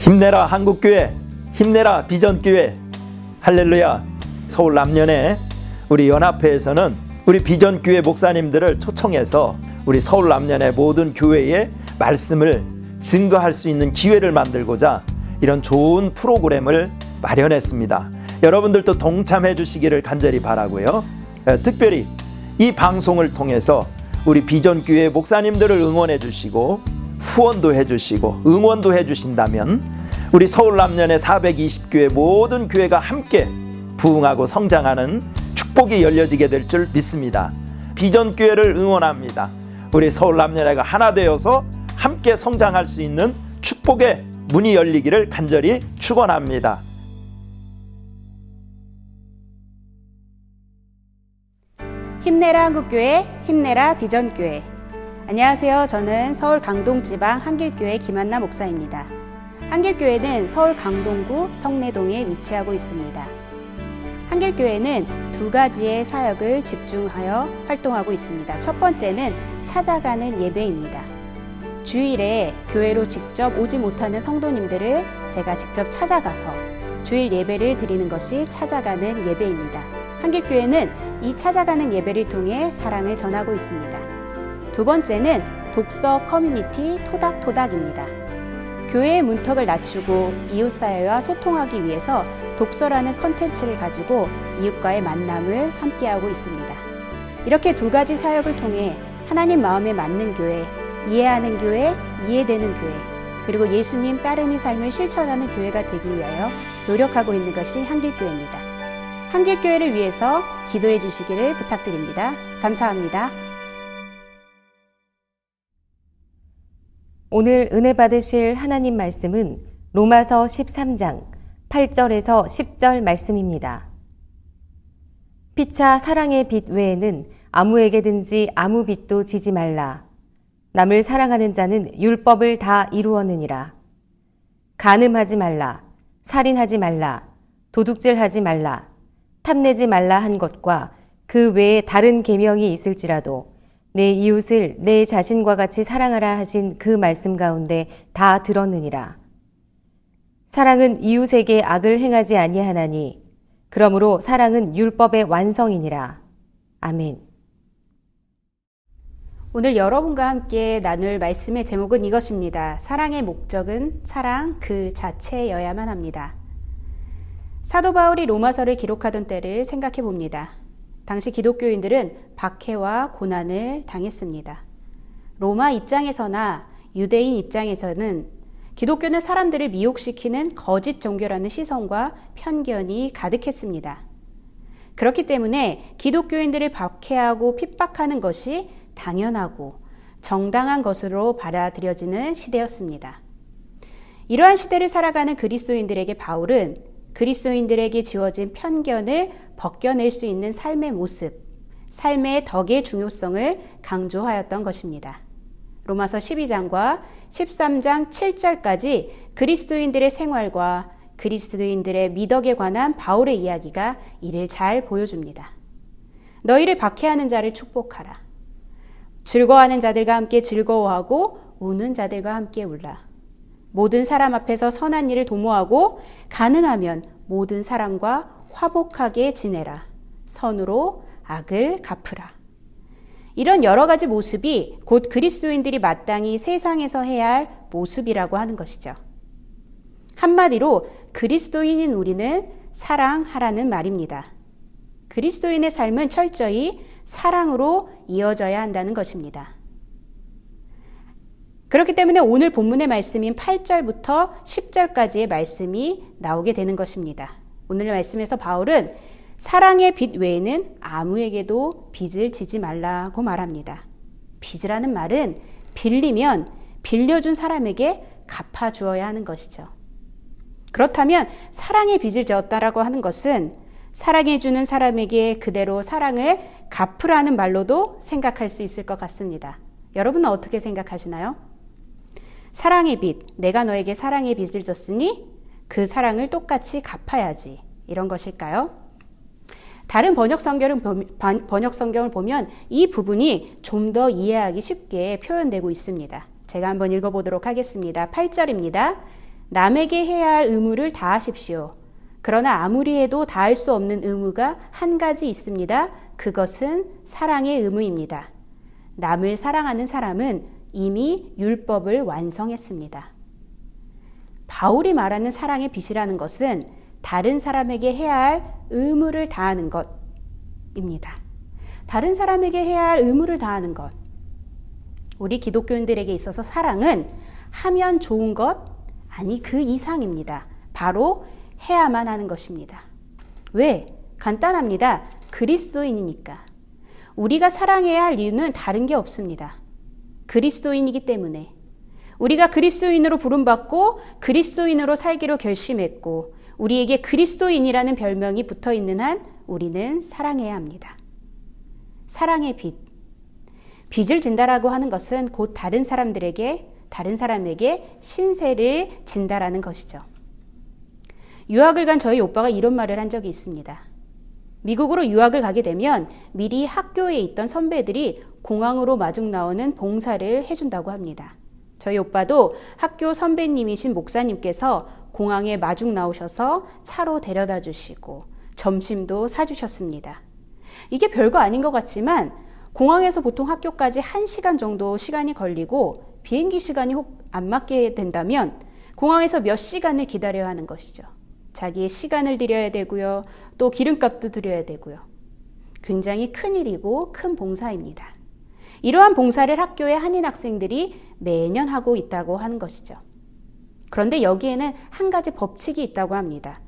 힘내라 한국교회, 힘내라 비전교회. 할렐루야. 서울 남년의 우리 연합회에서는 우리 비전교회 목사님들을 초청해서 우리 서울 남년의 모든 교회의 말씀을 증거할 수 있는 기회를 만들고자 이런 좋은 프로그램을 마련했습니다. 여러분들도 동참해 주시기를 간절히 바라고요. 특별히 이 방송을 통해서 우리 비전교회 목사님들을 응원해 주시고 후원도 해 주시고 응원도 해 주신다면 우리 서울 남년의 420교회 모든 교회가 함께 부흥하고 성장하는 축복이 열려지게 될 줄 믿습니다. 비전교회를 응원합니다. 우리 서울 남년회가 하나 되어서 함께 성장할 수 있는 축복의 문이 열리기를 간절히 축원합니다. 힘내라 한국교회, 힘내라 비전교회. 안녕하세요. 저는 서울 강동지방 한길교회 김한나 목사입니다. 한길교회는 서울 강동구 성내동에 위치하고 있습니다. 한길교회는 두 가지의 사역을 집중하여 활동하고 있습니다. 첫 번째는 찾아가는 예배입니다. 주일에 교회로 직접 오지 못하는 성도님들을 제가 직접 찾아가서 주일 예배를 드리는 것이 찾아가는 예배입니다. 한길교회는 이 찾아가는 예배를 통해 사랑을 전하고 있습니다. 두 번째는 독서 커뮤니티 토닥토닥입니다. 교회의 문턱을 낮추고 이웃사회와 소통하기 위해서 독서라는 컨텐츠를 가지고 이웃과의 만남을 함께하고 있습니다. 이렇게 두 가지 사역을 통해 하나님 마음에 맞는 교회, 이해하는 교회, 이해되는 교회, 그리고 예수님 따름의 삶을 실천하는 교회가 되기 위하여 노력하고 있는 것이 한길교회입니다. 한길교회를 위해서 기도해 주시기를 부탁드립니다. 감사합니다. 오늘 은혜 받으실 하나님 말씀은 로마서 13장 8절에서 10절 말씀입니다. 피차 사랑의 빚 외에는 아무에게든지 아무 빚도 지지 말라. 남을 사랑하는 자는 율법을 다 이루었느니라. 간음하지 말라. 살인하지 말라. 도둑질하지 말라. 탐내지 말라 한 것과 그 외에 다른 계명이 있을지라도 내 이웃을 내 자신과 같이 사랑하라 하신 그 말씀 가운데 다 들었느니라. 사랑은 이웃에게 악을 행하지 아니하나니 그러므로 사랑은 율법의 완성이니라. 아멘. 오늘 여러분과 함께 나눌 말씀의 제목은 이것입니다. 사랑의 목적은 사랑 그 자체여야만 합니다. 사도 바울이 로마서를 기록하던 때를 생각해 봅니다. 당시 기독교인들은 박해와 고난을 당했습니다. 로마 입장에서나 유대인 입장에서는 기독교는 사람들을 미혹시키는 거짓 종교라는 시선과 편견이 가득했습니다. 그렇기 때문에 기독교인들을 박해하고 핍박하는 것이 당연하고 정당한 것으로 받아들여지는 시대였습니다. 이러한 시대를 살아가는 그리스도인들에게 바울은 그리스도인들에게 지워진 편견을 벗겨낼 수 있는 삶의 모습, 삶의 덕의 중요성을 강조하였던 것입니다. 로마서 12장과 13장 7절까지 그리스도인들의 생활과 그리스도인들의 미덕에 관한 바울의 이야기가 이를 잘 보여줍니다. 너희를 박해하는 자를 축복하라. 즐거워하는 자들과 함께 즐거워하고 우는 자들과 함께 울라. 모든 사람 앞에서 선한 일을 도모하고 가능하면 모든 사람과 화복하게 지내라. 선으로 악을 갚으라. 이런 여러 가지 모습이 곧 그리스도인들이 마땅히 세상에서 해야 할 모습이라고 하는 것이죠. 한마디로 그리스도인인 우리는 사랑하라는 말입니다. 그리스도인의 삶은 철저히 사랑으로 이어져야 한다는 것입니다. 그렇기 때문에 오늘 본문의 말씀인 8절부터 10절까지의 말씀이 나오게 되는 것입니다. 오늘 말씀에서 바울은 사랑의 빚 외에는 아무에게도 빚을 지지 말라고 말합니다. 빚이라는 말은 빌리면 빌려준 사람에게 갚아주어야 하는 것이죠. 그렇다면 사랑의 빚을 졌다라고 하는 것은 사랑해주는 사람에게 그대로 사랑을 갚으라는 말로도 생각할 수 있을 것 같습니다. 여러분은 어떻게 생각하시나요? 사랑의 빚, 내가 너에게 사랑의 빚을 줬으니 그 사랑을 똑같이 갚아야지. 이런 것일까요? 다른 번역 성경을 보면 이 부분이 좀 더 이해하기 쉽게 표현되고 있습니다. 제가 한번 읽어보도록 하겠습니다. 8절입니다. 남에게 해야 할 의무를 다하십시오. 그러나 아무리 해도 다할 수 없는 의무가 한 가지 있습니다. 그것은 사랑의 의무입니다. 남을 사랑하는 사람은 이미 율법을 완성했습니다. 바울이 말하는 사랑의 빛이라는 것은 다른 사람에게 해야 할 의무를 다하는 것입니다. 다른 사람에게 해야 할 의무를 다하는 것. 우리 기독교인들에게 있어서 사랑은 하면 좋은 것, 아니 그 이상입니다. 바로 해야만 하는 것입니다. 왜? 간단합니다. 그리스도인이니까. 우리가 사랑해야 할 이유는 다른 게 없습니다. 그리스도인이기 때문에. 우리가 그리스도인으로 부름받고 그리스도인으로 살기로 결심했고 우리에게 그리스도인이라는 별명이 붙어 있는 한 우리는 사랑해야 합니다. 사랑의 빛. 빚을 진다라고 하는 것은 곧 다른 사람에게 신세를 진다라는 것이죠. 유학을 간 저희 오빠가 이런 말을 한 적이 있습니다. 미국으로 유학을 가게 되면 미리 학교에 있던 선배들이 공항으로 마중 나오는 봉사를 해준다고 합니다. 저희 오빠도 학교 선배님이신 목사님께서 공항에 마중 나오셔서 차로 데려다 주시고 점심도 사주셨습니다. 이게 별거 아닌 것 같지만 공항에서 보통 학교까지 1시간 정도 시간이 걸리고 비행기 시간이 혹 안 맞게 된다면 공항에서 몇 시간을 기다려야 하는 것이죠. 자기의 시간을 들여야 되고요. 또 기름값도 들여야 되고요. 굉장히 큰 일이고 큰 봉사입니다. 이러한 봉사를 학교의 한인 학생들이 매년 하고 있다고 하는 것이죠. 그런데 여기에는 한 가지 법칙이 있다고 합니다.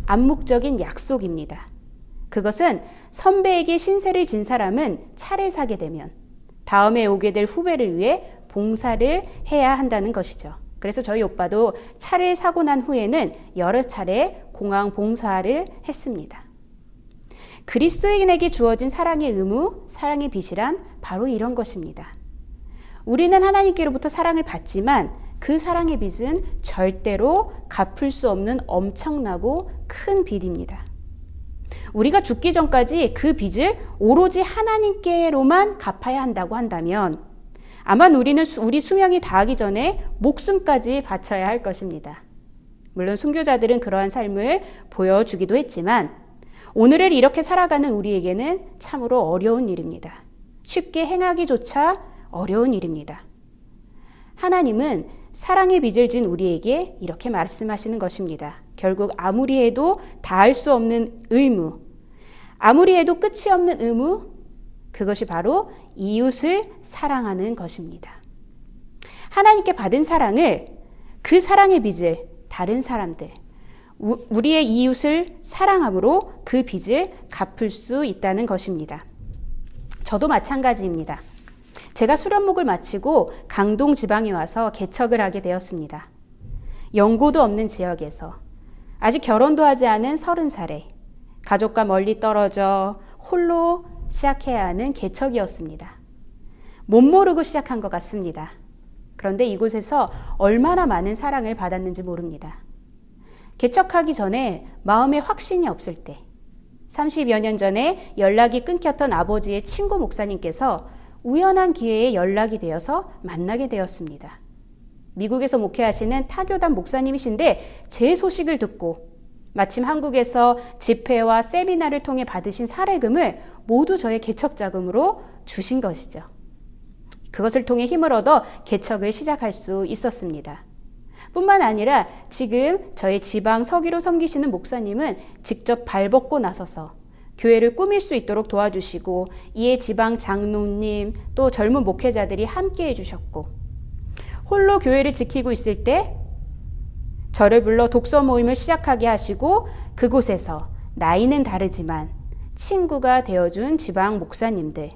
암묵적인 약속입니다. 그것은 선배에게 신세를 진 사람은 차를 사게 되면 다음에 오게 될 후배를 위해 봉사를 해야 한다는 것이죠. 그래서 저희 오빠도 차를 사고 난 후에는 여러 차례 공항 봉사를 했습니다. 그리스도인에게 주어진 사랑의 의무, 사랑의 빛이란 바로 이런 것입니다. 우리는 하나님께로부터 사랑을 받지만 그 사랑의 빛은 절대로 갚을 수 없는 엄청나고 큰 빚입니다. 우리가 죽기 전까지 그 빚을 오로지 하나님께로만 갚아야 한다고 한다면 아마 우리는 우리 수명이 다하기 전에 목숨까지 바쳐야 할 것입니다. 물론 순교자들은 그러한 삶을 보여주기도 했지만 오늘을 이렇게 살아가는 우리에게는 참으로 어려운 일입니다. 쉽게 행하기조차 어려운 일입니다. 하나님은 사랑의 빚을 진 우리에게 이렇게 말씀하시는 것입니다. 결국 아무리 해도 다할 수 없는 의무, 아무리 해도 끝이 없는 의무, 그것이 바로 이웃을 사랑하는 것입니다. 하나님께 받은 사랑을, 그 사랑의 빚을 다른 사람들, 우리의 이웃을 사랑함으로 그 빚을 갚을 수 있다는 것입니다. 저도 마찬가지입니다. 제가 수련목을 마치고 강동 지방에 와서 개척을 하게 되었습니다. 연고도 없는 지역에서 아직 결혼도 하지 않은 30살에 가족과 멀리 떨어져 홀로 시작해야 하는 개척이었습니다. 못 모르고 시작한 것 같습니다. 그런데 이곳에서 얼마나 많은 사랑을 받았는지 모릅니다. 개척하기 전에 마음에 확신이 없을 때 30여 년 전에 연락이 끊겼던 아버지의 친구 목사님께서 우연한 기회에 연락이 되어서 만나게 되었습니다. 미국에서 목회하시는 타교단 목사님이신데 제 소식을 듣고 마침 한국에서 집회와 세미나를 통해 받으신 사례금을 모두 저의 개척 자금으로 주신 것이죠. 그것을 통해 힘을 얻어 개척을 시작할 수 있었습니다. 뿐만 아니라 지금 저의 지방 서기로 섬기시는 목사님은 직접 발벗고 나서서 교회를 꾸밀 수 있도록 도와주시고 이에 지방 장로님 또 젊은 목회자들이 함께 해주셨고 홀로 교회를 지키고 있을 때 저를 불러 독서 모임을 시작하게 하시고 그곳에서 나이는 다르지만 친구가 되어준 지방 목사님들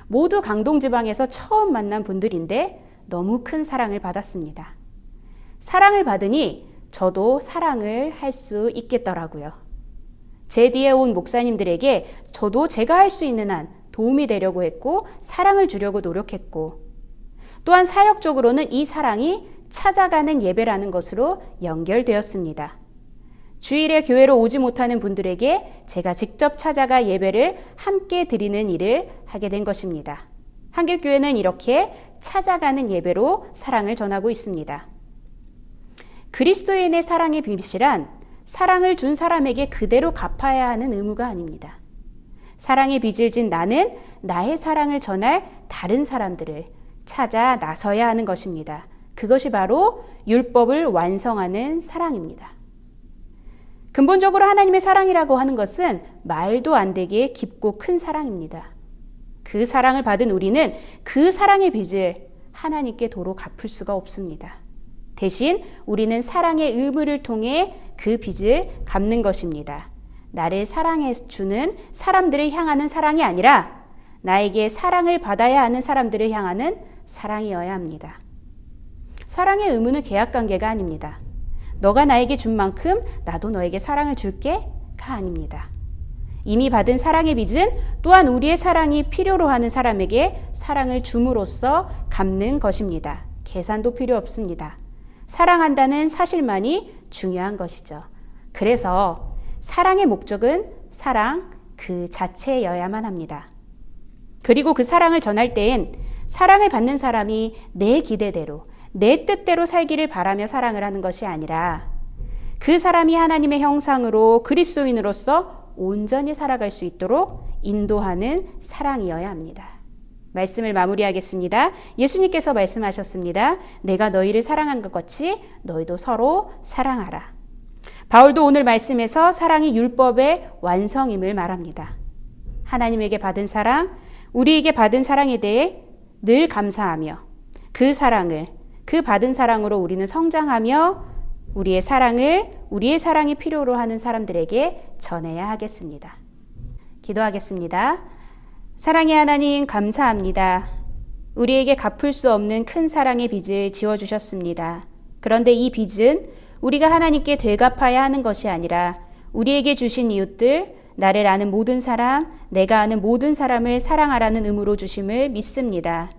모두 강동지방에서 처음 만난 분들인데 너무 큰 사랑을 받았습니다. 사랑을 받으니 저도 사랑을 할 수 있겠더라고요. 제 뒤에 온 목사님들에게 저도 제가 할 수 있는 한 도움이 되려고 했고 사랑을 주려고 노력했고 또한 사역적으로는 이 사랑이 찾아가는 예배라는 것으로 연결되었습니다. 주일에 교회로 오지 못하는 분들에게 제가 직접 찾아가 예배를 함께 드리는 일을 하게 된 것입니다. 한길교회는 이렇게 찾아가는 예배로 사랑을 전하고 있습니다. 그리스도인의 사랑의 빛이란 사랑을 준 사람에게 그대로 갚아야 하는 의무가 아닙니다. 사랑의 빚을 진 나는 나의 사랑을 전할 다른 사람들을 찾아 나서야 하는 것입니다. 그것이 바로 율법을 완성하는 사랑입니다. 근본적으로 하나님의 사랑이라고 하는 것은 말도 안 되게 깊고 큰 사랑입니다. 그 사랑을 받은 우리는 그 사랑의 빚을 하나님께 도로 갚을 수가 없습니다. 대신 우리는 사랑의 의무를 통해 그 빚을 갚는 것입니다. 나를 사랑해 주는 사람들을 향하는 사랑이 아니라 나에게 사랑을 받아야 하는 사람들을 향하는 사랑이어야 합니다. 사랑의 의무는 계약관계가 아닙니다. 너가 나에게 준 만큼 나도 너에게 사랑을 줄게가 아닙니다. 이미 받은 사랑의 빚은 또한 우리의 사랑이 필요로 하는 사람에게 사랑을 줌으로써 갚는 것입니다. 계산도 필요 없습니다. 사랑한다는 사실만이 중요한 것이죠. 그래서 사랑의 목적은 사랑 그 자체여야만 합니다. 그리고 그 사랑을 전할 때엔 사랑을 받는 사람이 내 기대대로, 내 뜻대로 살기를 바라며 사랑을 하는 것이 아니라 그 사람이 하나님의 형상으로 그리스도인으로서 온전히 살아갈 수 있도록 인도하는 사랑이어야 합니다. 말씀을 마무리하겠습니다. 예수님께서 말씀하셨습니다. 내가 너희를 사랑한 것 같이 너희도 서로 사랑하라. 바울도 오늘 말씀에서 사랑이 율법의 완성임을 말합니다. 하나님에게 받은 사랑, 우리에게 받은 사랑에 대해 늘 감사하며 그 사랑을, 그 받은 사랑으로 우리는 성장하며 우리의 사랑이 필요로 하는 사람들에게 전해야 하겠습니다. 기도하겠습니다. 사랑의 하나님 감사합니다. 우리에게 갚을 수 없는 큰 사랑의 빚을 지어주셨습니다. 그런데 이 빚은 우리가 하나님께 되갚아야 하는 것이 아니라 우리에게 주신 이웃들, 나를 아는 모든 사람, 내가 아는 모든 사람을 사랑하라는 의무로 주심을 믿습니다.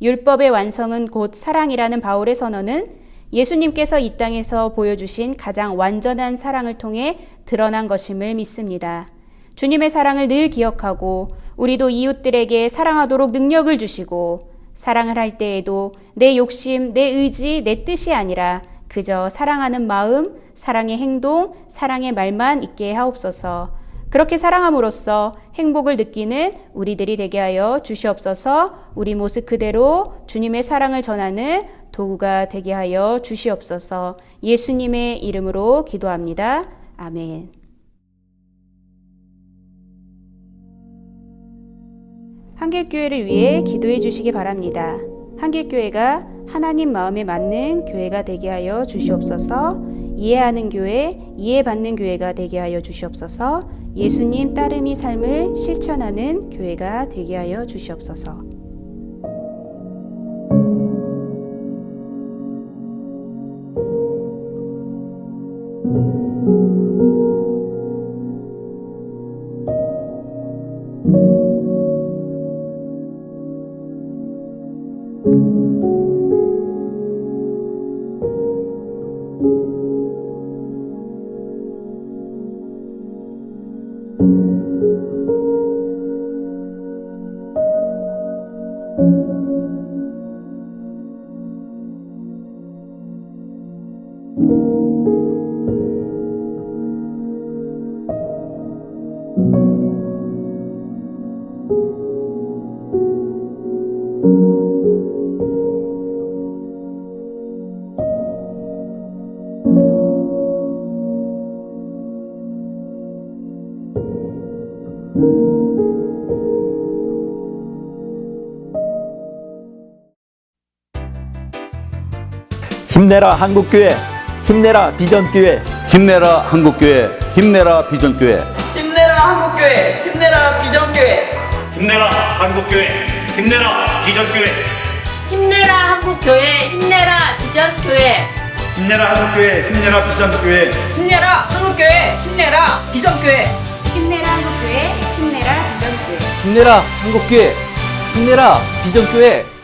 율법의 완성은 곧 사랑이라는 바울의 선언은 예수님께서 이 땅에서 보여주신 가장 완전한 사랑을 통해 드러난 것임을 믿습니다. 주님의 사랑을 늘 기억하고 우리도 이웃들에게 사랑하도록 능력을 주시고 사랑을 할 때에도 내 욕심, 내 의지, 내 뜻이 아니라 그저 사랑하는 마음, 사랑의 행동, 사랑의 말만 있게 하옵소서. 그렇게 사랑함으로써 행복을 느끼는 우리들이 되게 하여 주시옵소서. 우리 모습 그대로 주님의 사랑을 전하는 도구가 되게 하여 주시옵소서. 예수님의 이름으로 기도합니다. 아멘. 한길교회를 위해 기도해 주시기 바랍니다. 한길교회가 하나님 마음에 맞는 교회가 되게 하여 주시옵소서. 이해하는 교회, 이해받는 교회가 되게 하여 주시옵소서. 예수님 따름이 삶을 실천하는 교회가 되게 하여 주시옵소서. 힘내라 한국교회, 힘내라 비전교회, 힘내라 한국교회, 힘내라 비전교회. 힘내라 한국교회, 힘내라 비전교회. 힘내라 한국교회, 힘내라 비전교회. 힘내라 한국교회, 힘내라 비전교회. 힘내라 한국교회, 힘내라 비전교회. 힘내라 한국교회, 힘내라 비전교회. 힘내라 한국교회, 힘내라 비전교회. 힘내라 한국교회, 힘내라 비전교회.